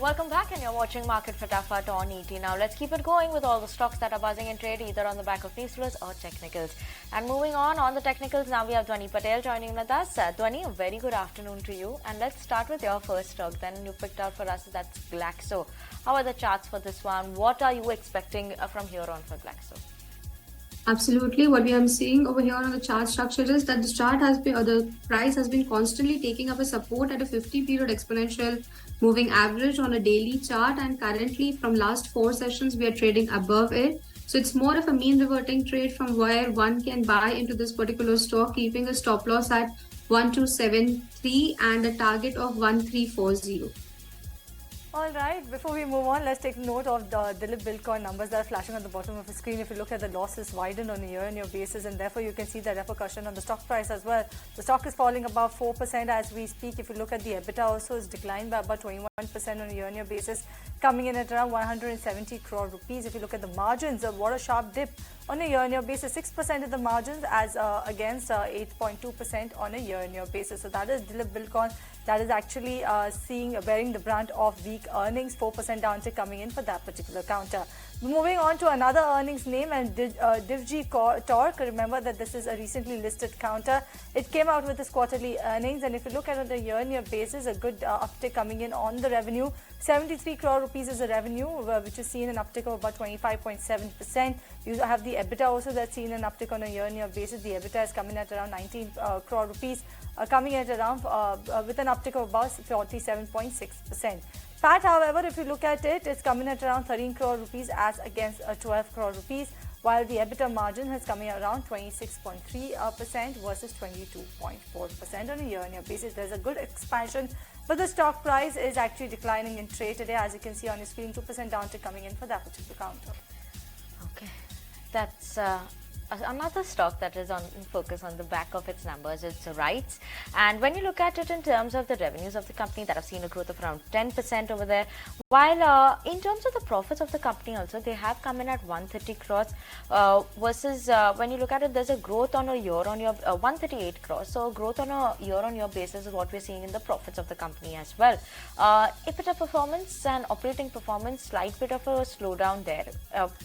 Welcome back, and you're watching Market Fatafat on ET. Now let's keep it going with all the stocks that are buzzing in trade, either on the back of news flows or technicals. And moving on the technicals, now we have Dhwani Patel joining with us. Dhwani, a very good afternoon to you. And let's start with your first stock. Then you picked out for us, that's Glaxo. How are the charts for this one? What are you expecting from here on for Glaxo? Absolutely. What we are seeing over here on the chart structure is that the chart has been, or the price has been constantly taking up a support at a 50-period exponential moving average on a daily chart, and currently from last 4 sessions we are trading above it. So it's more of a mean reverting trade from where one can buy into this particular stock, keeping a stop loss at 1273 and a target of 1340. Alright, before we move on, let's take note of the Dilip Bitcoin numbers that are flashing on the bottom of the screen. If you look at the losses widened on a year-on-year basis, and therefore you can see the repercussion on the stock price as well. The stock is falling about 4% as we speak. If you look at the EBITDA also, it's declined by about 21% on a year-on-year basis, coming in at around 170 crore rupees. If you look at the margins, what a sharp dip on a year-on-year basis, 6% of the margins as against 8.2% on a year-on-year basis. So that is Dilip Bitcoin. That is actually bearing the brunt of weak earnings, 4% downtick coming in for that particular counter. Moving on to another earnings name, and Divji Torque. Remember that this is a recently listed counter. It came out with its quarterly earnings, and if you look at it on a year-on-year basis, a good uptick coming in on the revenue. 73 crore rupees is the revenue, which is seen an uptick of about 25.7%. You have the EBITDA also that's seen an uptick on a year-on-year basis. The EBITDA is coming at around 19 crore rupees, coming at around with an uptick of about 47.6%. PAT, however, if you look at it, it's coming at around 13 crore rupees as against 12 crore rupees, while the EBITDA margin has coming around 26.3% versus 22.4% on a year-on-year basis. There's a good expansion, but the stock price is actually declining in trade today, as you can see on your screen, 2% downtick coming in for that particular counter. Okay, that's another stock that is on focus on the back of its numbers. It's RITES, and when you look at it in terms of the revenues of the company, that have seen a growth of around 10% over there, while in terms of the profits of the company also, they have come in at 130 crores versus when you look at it, there's a growth on a year-on-year 138 crores, so a growth on a year-on-year basis is what we're seeing in the profits of the company as well. EBITDA performance and operating performance, slight bit of a slowdown there.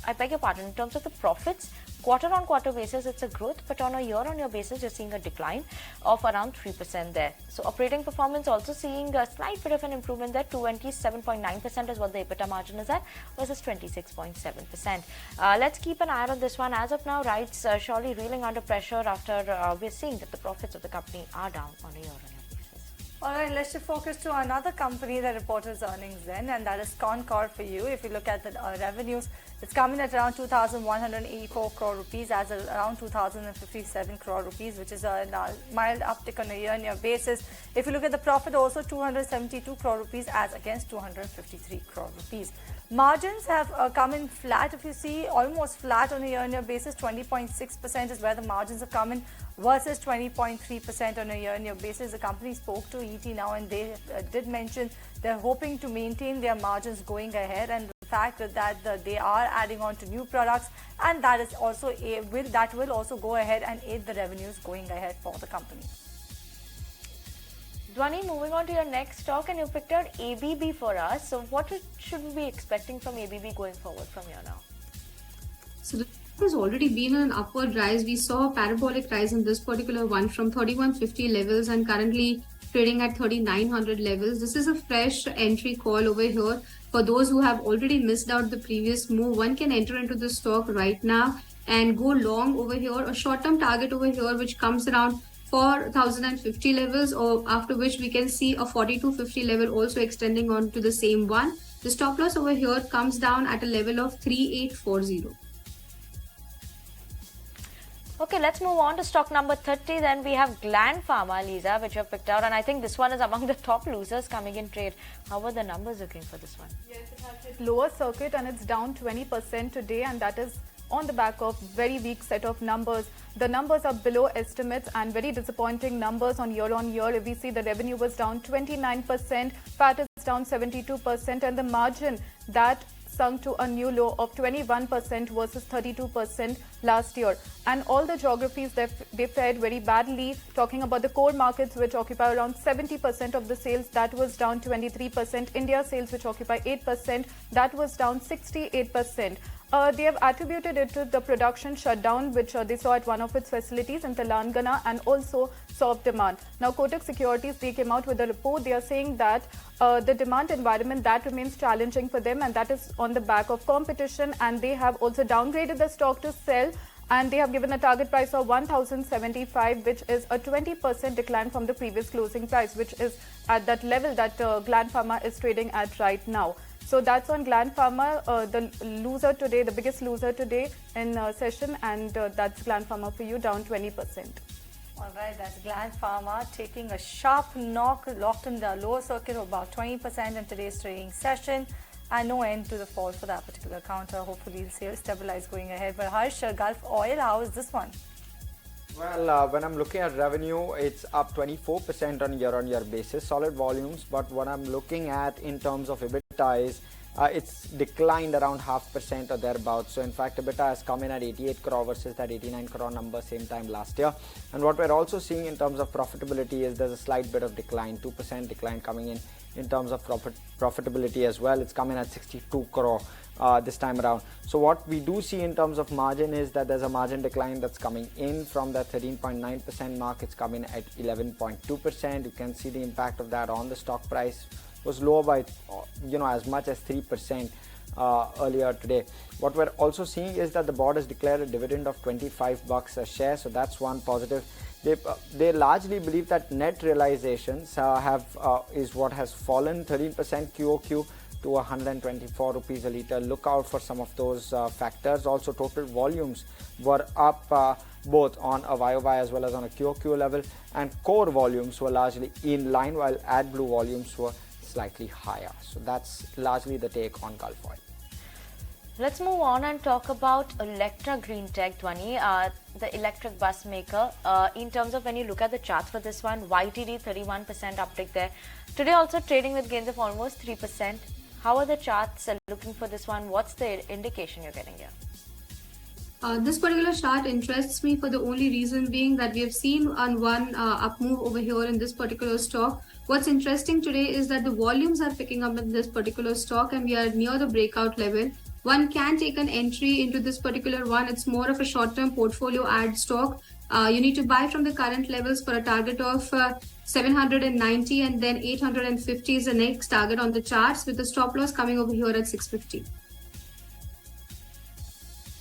I beg your pardon, in terms of the profits, quarter-on-quarter basis, it's a growth, but on a year-on-year basis, you're seeing a decline of around 3% there. So operating performance also seeing a slight bit of an improvement there. 27.9% is what the EBITDA margin is at versus 26.7%. Let's keep an eye on this one. As of now, RITES surely reeling under pressure after we're seeing that the profits of the company are down on a year-on-year. Alright, let's shift focus to another company that reported its earnings then, and that is Concord for you. If you look at the revenues, it's coming at around 2,184 crore rupees as around 2,057 crore rupees, which is a mild uptick on a year-on-year basis. If you look at the profit, also 272 crore rupees as against 253 crore rupees. Margins have come in flat, if you see, almost flat on a year-on-year basis. 20.6% is where the margins have come in versus 20.3% on a year-on-year basis. The company spoke to ET now, and they did mention they're hoping to maintain their margins going ahead, and the fact that they are adding on to new products, and that is also that will also go ahead and aid the revenues going ahead for the company. Dhwani, moving on to your next stock, and you picked out ABB for us. So what should we be expecting from ABB going forward from here now? So the stock has already been on an upward rise. We saw a parabolic rise in this particular one from 3150 levels and currently trading at 3900 levels. This is a fresh entry call over here. For those who have already missed out the previous move, one can enter into the stock right now and go long over here. A short-term target over here which comes around 4050 levels, or after which we can see a 4250 level also extending on to the same one. The stop loss over here comes down at a level of 3840. Okay, let's move on to stock number 30. Then we have Gland Pharma, Lisa, which you have picked out, and I think this one is among the top losers coming in trade. How are the numbers looking for this one? Yes, it has hit lower circuit and it's down 20% today, and that is on the back of very weak set of numbers. The numbers are below estimates and very disappointing numbers on year. If we see, the revenue was down 29%, PAT is down 72%, and the margin that sunk to a new low of 21% versus 32% last year. And all the geographies, they fared very badly. Talking about the core markets, which occupy around 70% of the sales, that was down 23%. India sales, which occupy 8%, that was down 68%. They have attributed it to the production shutdown, which they saw at one of its facilities in Telangana, and also soft demand. Now, Kotak Securities, they came out with a report. They are saying that the demand environment, that remains challenging for them, and that is on the back of competition, and they have also downgraded the stock to sell, and they have given a target price of 1,075, which is a 20% decline from the previous closing price, which is at that level that Gland Pharma is trading at right now. So that's on Gland Pharma, the loser today, the biggest loser today in session, and that's Gland Pharma for you, down 20%. All right, that's Gland Pharma taking a sharp knock, locked in the lower circuit of about 20% in today's trading session, and no end to the fall for that particular counter. Hopefully, the sales stabilize going ahead. But Harsh, Gulf Oil, how is this one? Well, when I'm looking at revenue, it's up 24% on year-on-year basis, solid volumes. But what I'm looking at in terms of EBITDA is it's declined around 0.5% or thereabouts. So in fact, EBITDA has come in at 88 crore versus that 89 crore number same time last year. And what we're also seeing in terms of profitability is there's a slight bit of decline, 2% decline coming in terms of profitability as well. It's coming at 62 crore this time around. So what we do see in terms of margin is that there's a margin decline that's coming in from that 13.9% mark. It's coming at 11.2%. You can see the impact of that on the stock price. Was lower by as much as 3% earlier today. What we're also seeing is that the board has declared a dividend of $25 a share, so that's one positive. They largely believe that net realizations is what has fallen 13% QOQ to 124 rupees a litre. Look out for some of those factors. Also, total volumes were up both on a YOY as well as on a QOQ level, and core volumes were largely in line, while AdBlue volumes were slightly higher. So that's largely the take on Gulf Oil. Let's move on and talk about Electra Green Tech, Dhwani, the electric bus maker. In terms of when you look at the charts for this one, YTD 31% uptick there. Today also trading with gains of almost 3%. How are the charts looking for this one? What's the indication you're getting here? This particular chart interests me for the only reason being that we have seen on one up move over here in this particular stock. What's interesting today is that the volumes are picking up in this particular stock, and we are near the breakout level. One can take an entry into this particular one. It's more of a short-term portfolio ad stock. You need to buy from the current levels for a target of 790, and then 850 is the next target on the charts, with the stop loss coming over here at 650.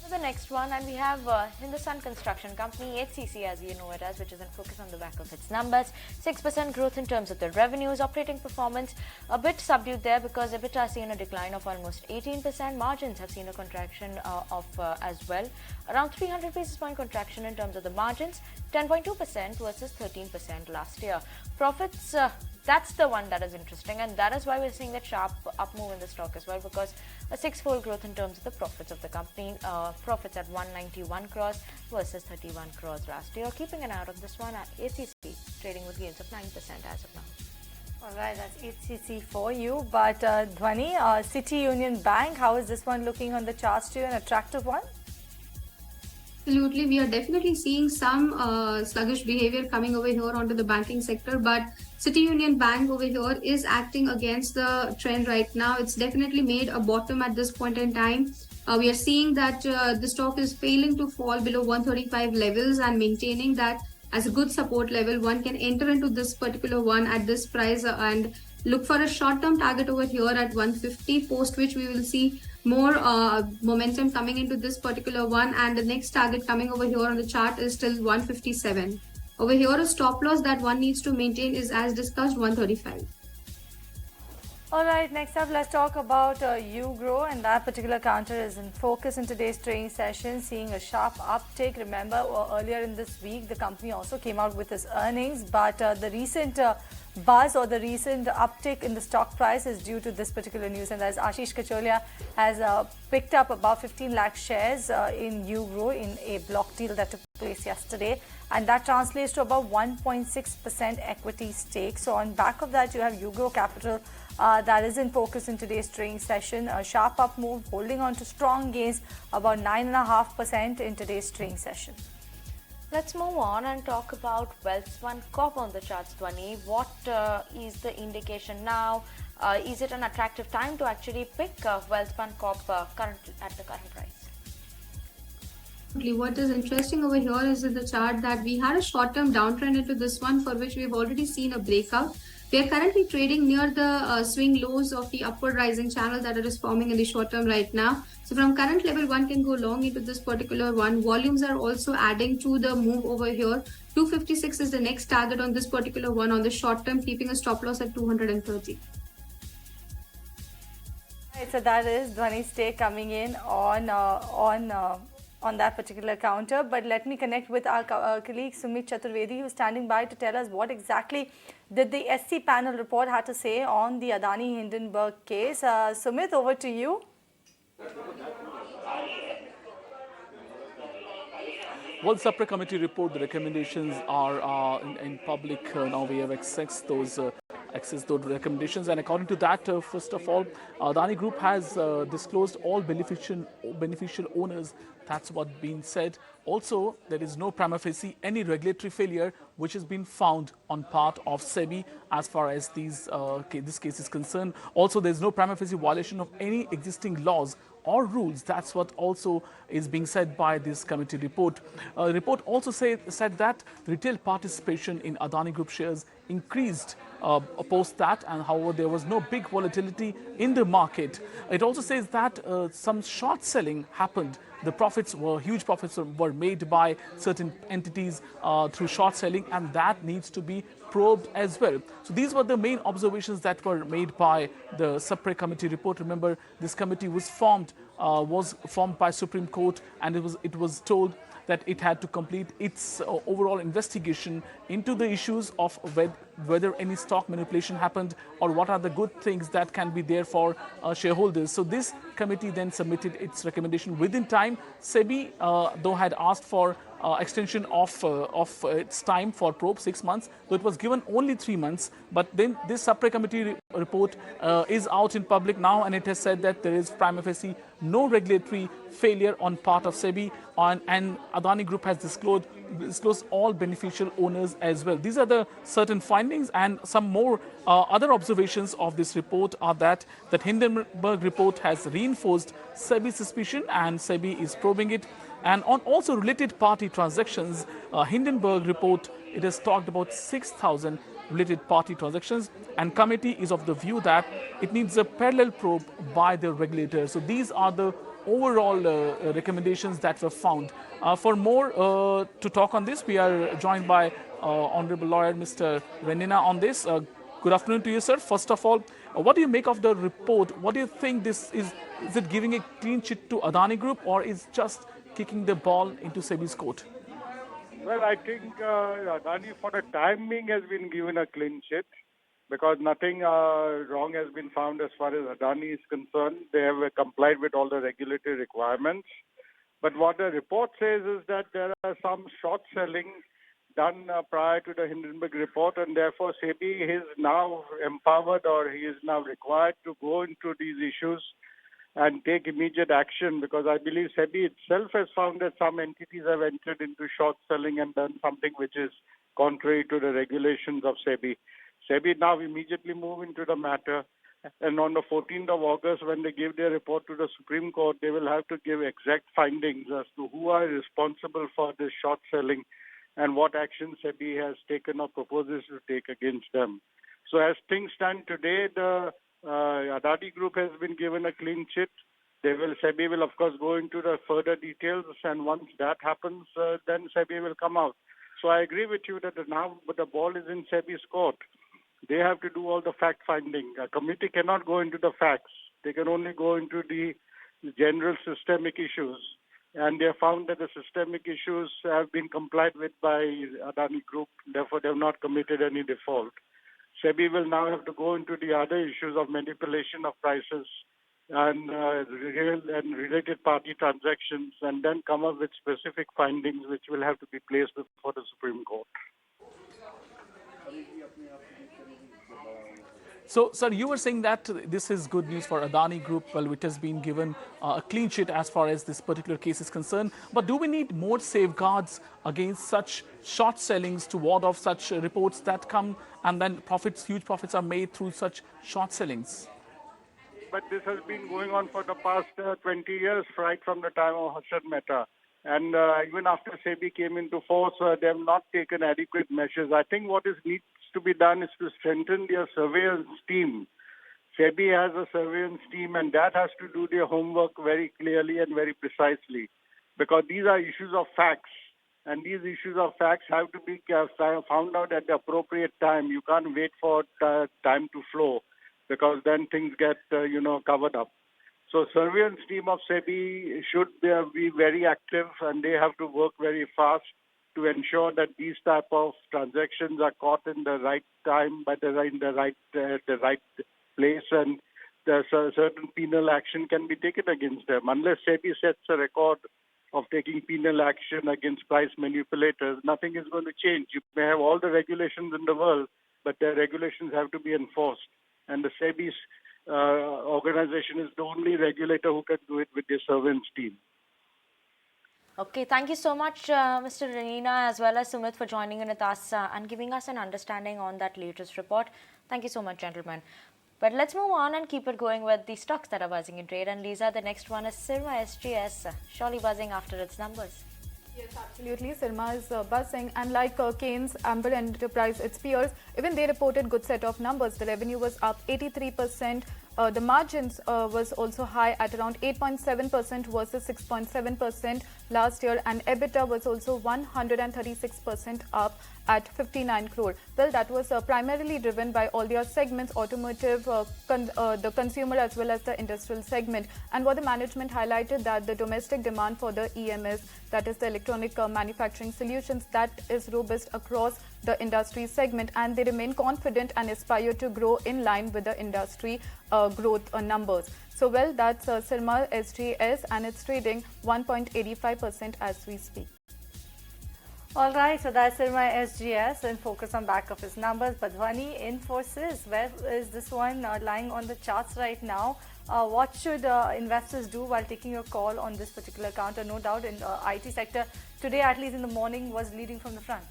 The next one, and we have Hindustan Construction Company, HCC as you know it as, which is in focus on the back of its numbers. 6% growth in terms of the revenues. Operating performance a bit subdued there because EBITDA has seen a decline of almost 18%. Margins have seen a contraction as well, around 300 basis point contraction in terms of the margins, 10.2% versus 13% last year. Profits, that's the one that is interesting, and that is why we're seeing that sharp up move in the stock as well, because a six-fold growth in terms of the profits of the company. Profits at 191 crores versus 31 crores last year. Keeping an eye out on this one, HCC trading with gains of 9% as of now. All right, that's HCC for you. But Dhwani, City Union Bank, how is this one looking on the charts to you? An attractive one? Absolutely, we are definitely seeing some sluggish behavior coming over here onto the banking sector, but City Union Bank over here is acting against the trend right now. It's definitely made a bottom at this point in time. We are seeing that the stock is failing to fall below 135 levels and maintaining that as a good support level. One can enter into this particular one at this price and look for a short-term target over here at 150, post which we will see more momentum coming into this particular one, and the next target coming over here on the chart is still 157. Over here, a stop loss that one needs to maintain is, as discussed, 135. All right, next up, let's talk about Ugrow, and that particular counter is in focus in today's trading session, seeing a sharp uptick. Remember, earlier in this week, the company also came out with its earnings, but the recent buzz or the recent uptick in the stock price is due to this particular news, and as Ashish Kacholia has picked up about 15 lakh shares in Ugro in a block deal that took place yesterday, and that translates to about 1.6% equity stake. So on back of that, you have Ugro Capital that is in focus in today's trading session. A sharp up move, holding on to strong gains, about 9.5% in today's trading session. Let's move on and talk about Welspun Corp on the charts, Dhwani. What is the indication now? Is it an attractive time to actually pick Welspun Corp at the current price? What is interesting over here is in the chart that we had a short-term downtrend into this one, for which we've already seen a breakout. We are currently trading near the swing lows of the upward rising channel that it is forming in the short term right now. So from current level, one can go long into this particular one. Volumes are also adding to the move over here. 256 is the next target on this particular one on the short term, keeping a stop loss at 230. Right, so that is Dhwani's take coming in on that particular counter. But let me connect with our colleague Sumit Chaturvedi, who's standing by to tell us what exactly did the SC panel report had to say on the Adani Hindenburg case. Sumit, over to you. Well, separate committee report, the recommendations are in public. Now we have accessed those recommendations, and according to that, first of all, Adani Group has disclosed all beneficial owners. That's what been said. Also, there is no prima facie any regulatory failure which has been found on part of SEBI as far as this case is concerned. Also, there is no prima facie violation of any existing laws or rules. That's what also is being said by this committee report. The report also said that retail participation in Adani Group shares increased post that, and however there was no big volatility in the market. It also says that some short selling happened. The huge profits were made by certain entities through short selling, and that needs to be probed as well. So these were the main observations that were made by the separate committee report. Remember, this committee was formed by Supreme Court, and it was told that it had to complete its overall investigation into the issues of whether any stock manipulation happened or what are the good things that can be there for shareholders. So this committee then submitted its recommendation within time. SEBI, though, had asked for extension of its time for probe 6 months, though it was given only 3 months. But then this separate committee report is out in public now, and it has said that there is prima facie no regulatory failure on part of SEBI, and Adani Group has disclosed all beneficial owners as well. These are the certain findings, and some more other observations of this report are that Hindenburg report has reinforced SEBI's suspicion, and SEBI is probing it. And on also related party transactions, Hindenburg report, it has talked about 6,000 related party transactions, and committee is of the view that it needs a parallel probe by the regulator. So these are the overall recommendations that were found. For more to talk on this, we are joined by Honorable Lawyer Mr. Renina on this. Good afternoon to you, sir. First of all, what do you make of the report? What do you think this is? Is it giving a clean sheet to Adani Group, or is just kicking the ball into SEBI's court? Well, I think Adani for the time being has been given a clean sheet because nothing wrong has been found as far as Adani is concerned. They have complied with all the regulatory requirements. But what the report says is that there are some short selling done prior to the Hindenburg report, and therefore SEBI is now empowered, or he is now required to go into these issues and take immediate action, because I believe SEBI itself has found that some entities have entered into short selling and done something which is contrary to the regulations of SEBI. SEBI now immediately move into the matter, and on the 14th of August, when they give their report to the Supreme Court, they will have to give exact findings as to who are responsible for this short selling and what action SEBI has taken or proposes to take against them. So as things stand today, the Adani Group has been given a clean sheet. SEBI will, of course, go into the further details, and once that happens, then SEBI will come out. So I agree with you that now the ball is in SEBI's court. They have to do all the fact-finding. A committee cannot go into the facts. They can only go into the general systemic issues. And they have found that the systemic issues have been complied with by Adani Group. Therefore, they have not committed any default. SEBI will now have to go into the other issues of manipulation of prices and real and related party transactions, and then come up with specific findings which will have to be placed before the Supreme Court. So, sir, you were saying that this is good news for Adani Group, well, which has been given a clean sheet as far as this particular case is concerned. But do we need more safeguards against such short sellings to ward off such reports that come and then huge profits are made through such short sellings? But this has been going on for the past 20 years, right from the time of Harshad Mehta. And even after SEBI came into force, they have not taken adequate measures. I think what needs to be done is to strengthen their surveillance team. SEBI has a surveillance team, and that has to do their homework very clearly and very precisely, because these are issues of facts, and these issues of facts have to be found out at the appropriate time. You can't wait for time to flow, because then things get, covered up. So surveillance team of SEBI should be very active, and they have to work very fast to ensure that these type of transactions are caught in the right time, by the right place, and certain penal action can be taken against them. Unless SEBI sets a record of taking penal action against price manipulators, nothing is going to change. You may have all the regulations in the world, but the regulations have to be enforced. And the SEBI's organization is the only regulator who can do it with their surveillance team. Okay, thank you so much, Mr. Reena, as well as Sumit, for joining in with us and giving us an understanding on that latest report. Thank you so much, gentlemen. But let's move on and keep it going with the stocks that are buzzing in trade. And Lisa, the next one is Sirma SGS, surely buzzing after its numbers. Yes, absolutely. Sirma is buzzing, and like Keynes, Amber Enterprise, its peers, even they reported good set of numbers. The revenue was up 83%. The margins was also high at around 8.7% versus 6.7% last year, and EBITDA was also 136% up at 59 crore. Well, that was primarily driven by all their segments, automotive, the consumer as well as the industrial segment. And what the management highlighted, that the domestic demand for the EMS, that is the electronic manufacturing solutions, that is robust across the industry segment, and they remain confident and aspire to grow in line with the industry growth numbers. So, well, that's Sirma SGS, and it's trading 1.85% as we speak. All right, so that's Sirma SGS and focus on back of his numbers. But Dhwani, Infosys, where is this one lying on the charts right now? What should investors do while taking your call on this particular counter? No doubt in the IT sector today, at least in the morning, was leading from the front.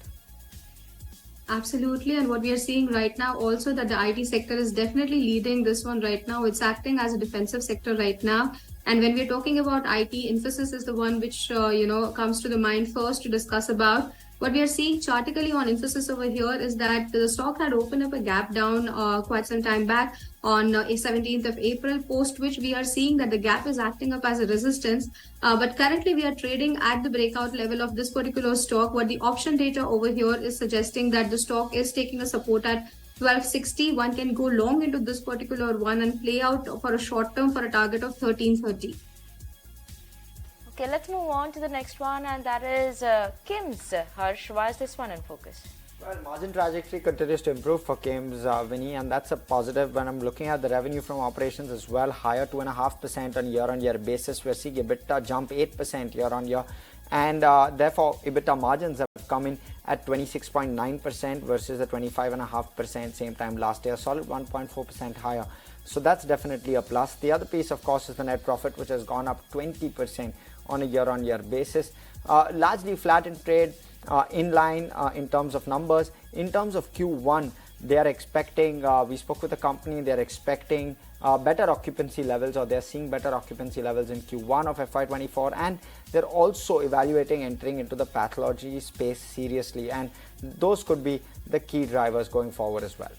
Absolutely, and what we are seeing right now also, that the IT sector is definitely leading this one right now. It's acting as a defensive sector right now. And when we're talking about IT, Infosys is the one which comes to the mind first to discuss about. What we are seeing chartically on Infosys over here is that the stock had opened up a gap down quite some time back on 17th of April, post which we are seeing that the gap is acting up as a resistance. But currently we are trading at the breakout level of this particular stock. What the option data over here is suggesting that the stock is taking a support at 1260. One can go long into this particular one and play out for a short term for a target of 1330. Okay, let's move on to the next one, and that is Kim's. Harsh, why is this one in focus? Well, margin trajectory continues to improve for Kim's, Vinny, and that's a positive. When I'm looking at the revenue from operations as well, higher 2.5% on year-on-year basis. We're seeing EBITDA jump 8% year-on-year, and therefore EBITDA margins have come in at 26.9% versus the 25.5% same time last year, solid 1.4% higher. So that's definitely a plus. The other piece, of course, is the net profit, which has gone up 20% on a year-on-year basis. Largely flat in trade, in line in terms of numbers. In terms of Q1, they are expecting, we spoke with the company, they are expecting better occupancy levels, or they are seeing better occupancy levels in Q1 of FY24, and they're also evaluating entering into the pathology space seriously, and those could be the key drivers going forward as well.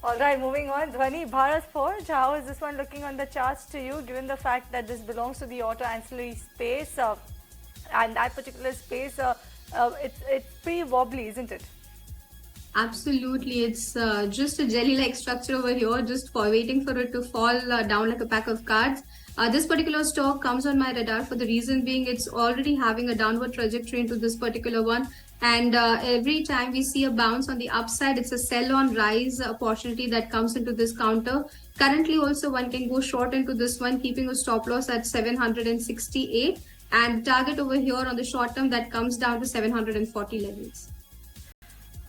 All right, moving on. Dhwani, Bharat Forge, how is this one looking on the charts to you, given the fact that this belongs to the auto ancillary space, and that particular space, it's pretty wobbly, isn't it? Absolutely, it's just a jelly-like structure over here, just for waiting for it to fall down like a pack of cards. This particular stock comes on my radar for the reason being it's already having a downward trajectory into this particular one. And every time we see a bounce on the upside, it's a sell on rise opportunity that comes into this counter. Currently, also one can go short into this one, keeping a stop loss at 768, and target over here on the short term that comes down to 740 levels.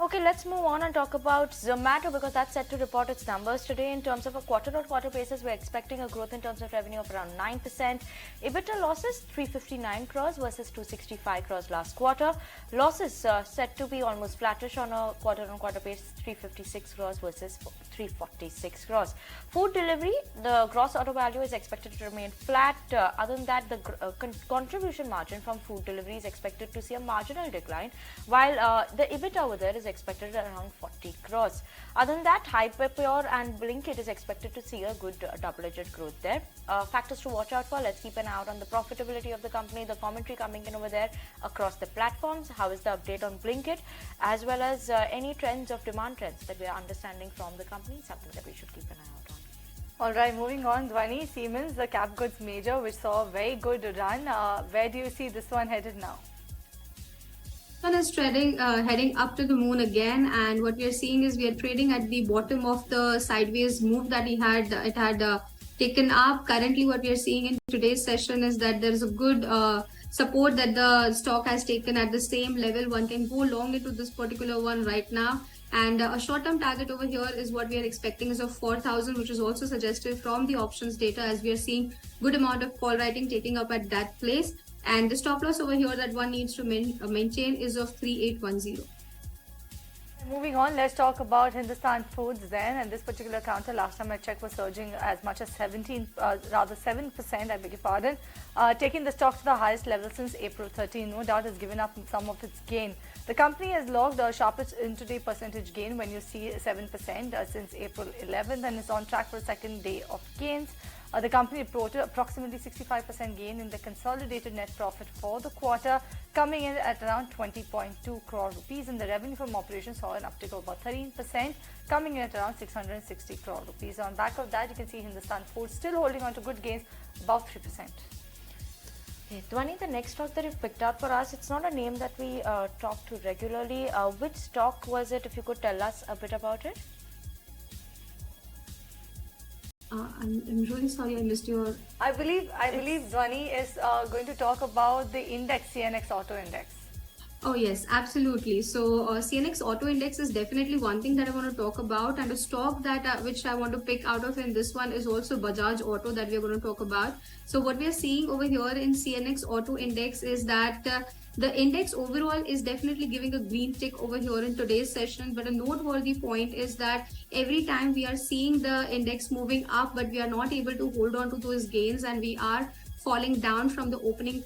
Okay, let's move on and talk about Zomato because that's set to report its numbers today. In terms of a quarter-on-quarter basis, we're expecting a growth in terms of revenue of around 9%. EBITDA losses 359 crores versus 265 crores last quarter. Losses set to be almost flattish on a quarter-on-quarter basis, 356 crores versus 346 crores. Food delivery, the gross order value is expected to remain flat. Other than that, the contribution margin from food delivery is expected to see a marginal decline, while the EBITDA over there is expected at around 40 crores. Other than that, Hyperpure and Blinkit is expected to see a good double-digit growth there. Factors to watch out for, let's keep an eye out on the profitability of the company, the commentary coming in over there across the platforms, how is the update on Blinkit, as well as any trends of demand trends that we are understanding from the company, something that we should keep an eye out on. All right, moving on, Dhwani, Siemens, the cap goods major, which saw a very good run. Where do you see this one headed now? One is trading, heading up to the moon again, and what we are seeing is we are trading at the bottom of the sideways move that it had taken up. Currently, what we are seeing in today's session is that there is a good support that the stock has taken at the same level. One can go long into this particular one right now. And a short-term target over here is what we are expecting is of 4,000, which is also suggested from the options data, as we are seeing good amount of call writing taking up at that place. And the stop loss over here that one needs to maintain is of 3810. Moving on, let's talk about Hindustan Foods then. And this particular counter, last time I checked, was surging as much as 7%, I beg your pardon, taking the stock to the highest level since April 13. No doubt has given up some of its gain. The company has logged the sharpest intraday percentage gain when you see 7% since April 11th, and is on track for a second day of gains. The company reported approximately 65% gain in the consolidated net profit for the quarter, coming in at around 20.2 crore rupees, and the revenue from operations saw an uptick of about 13%, coming in at around 660 crore rupees. On back of that, you can see Hindustan Foods still holding on to good gains, about 3%. Okay, Dhwani, the next stock that you've picked out for us, it's not a name that we talk to regularly. Which stock was it, if you could tell us a bit about it? I'm really sorry I missed your... I believe Dhwani is going to talk about the index, CNX Auto Index. Oh yes, absolutely. So CNX Auto Index is definitely one thing that I want to talk about, and a stock that which I want to pick out of in this one is also Bajaj Auto that we are going to talk about. So what we are seeing over here in CNX Auto Index is that the index overall is definitely giving a green tick over here in today's session, but a noteworthy point is that every time we are seeing the index moving up, but we are not able to hold on to those gains, and we are falling down from the opening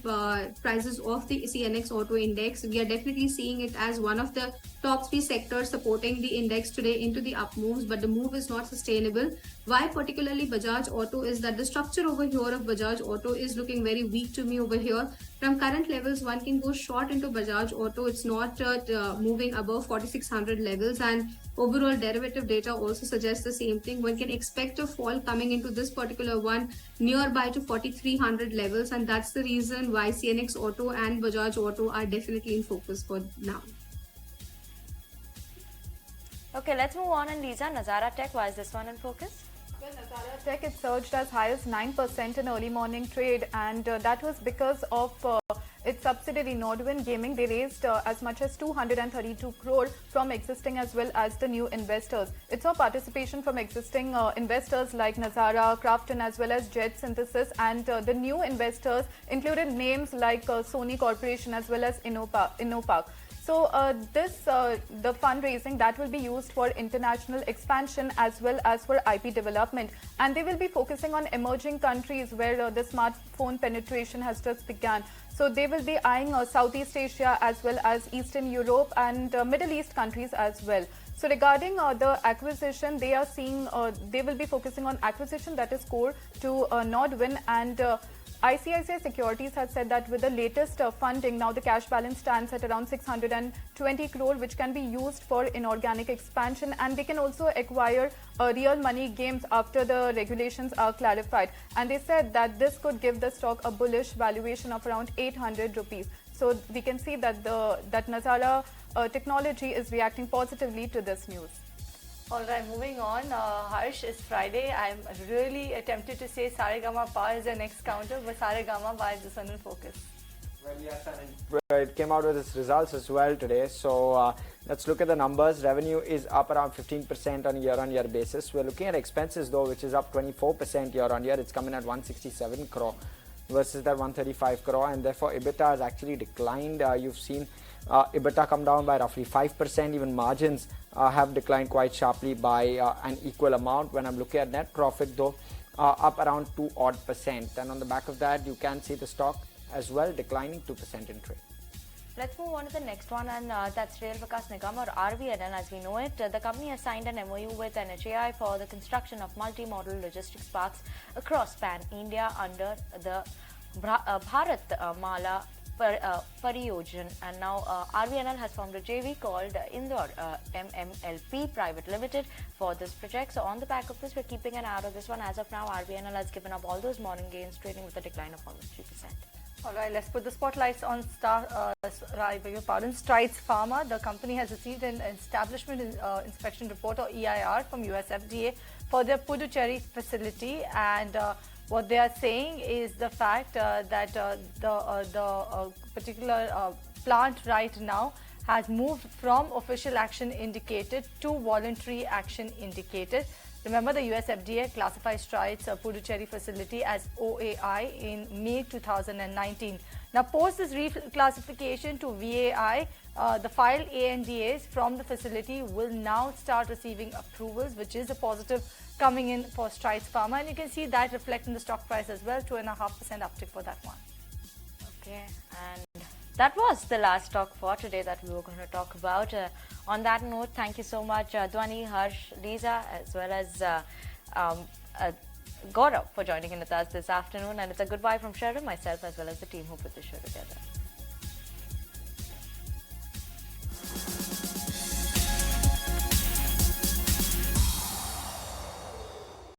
prices of the CNX Auto Index. We are definitely seeing it as one of the top 3 sectors supporting the index today into the up moves, but the move is not sustainable. Why particularly Bajaj Auto is that the structure over here of Bajaj Auto is looking very weak to me over here. From current levels, one can go short into Bajaj Auto. It's not moving above 4600 levels, and overall derivative data also suggests the same thing. One can expect a fall coming into this particular one nearby to 4300 levels, and that's the reason why CNX Auto and Bajaj Auto are definitely in focus for now. Okay, let's move on. And Lisa, Nazara Tech, why is this one in focus? Well, Nazara Tech, it surged as high as 9% in early morning trade, and that was because of its subsidiary Nordwin Gaming. They raised as much as 232 crore from existing as well as the new investors. It saw participation from existing investors like Nazara, Crafton as well as Jet Synthesis, and the new investors included names like Sony Corporation as well as Innopark. So the fundraising that will be used for international expansion as well as for IP development, and they will be focusing on emerging countries where the smartphone penetration has just begun. So they will be eyeing Southeast Asia as well as Eastern Europe and Middle East countries as well. So regarding the acquisition, they are seeing they will be focusing on acquisition that is core to Nordwin, and ICICI Securities has said that with the latest funding, now the cash balance stands at around 620 crore, which can be used for inorganic expansion, and they can also acquire real money games after the regulations are clarified. And they said that this could give the stock a bullish valuation of around 800 rupees. So we can see that that Nazara technology is reacting positively to this news. All right, moving on. Harsh, it's Friday. I'm really tempted to say Saregama Pa is the next counter, but Saregama Pa is this one in focus. Well, yes, and it came out with its results as well today. So let's look at the numbers. Revenue is up around 15% on a year-on-year basis. We're looking at expenses though, which is up 24% year-on-year. It's coming at 167 crore versus that 135 crore, and therefore EBITDA has actually declined. You've seen EBITDA come down by roughly 5%. Even margins have declined quite sharply by an equal amount. When I'm looking at net profit though, up around 2% and on the back of that you can see the stock as well declining 2% in trade. Let's move on to the next one, and that's Rail Vikas Nigam, or RVNL as we know it. The company has signed an MOU with NHAI for the construction of multi-modal logistics parks across pan-India under the Bharat Mala Pariyojan, and now RVNL has formed a JV called Indore MMLP Private Limited for this project. So on the back of this, we're keeping an eye on this one. As of now, RVNL has given up all those morning gains, trading with a decline of almost 3%. All right, let's put the spotlights on Strides Pharma. The company has received an Establishment Inspection Report, or EIR, from US FDA for their Puducherry facility, and what they are saying is the fact that the particular plant right now has moved from official action indicated to voluntary action indicated. Remember, the US FDA classified Strides Puducherry facility as OAI in May 2019. Now, post this reclassification to VAI, the filed ANDAs from the facility will now start receiving approvals, which is a positive coming in for Strides Pharma. And you can see that reflect in the stock price as well, 2.5% uptick for that one. Okay, and that was the last stock for today that we were going to talk about. On that note, thank you so much, Dhwani, Harsh, Lisa, as well as Gaurav for joining in with us this afternoon. And it's a goodbye from Sharon, myself, as well as the team who put the show together.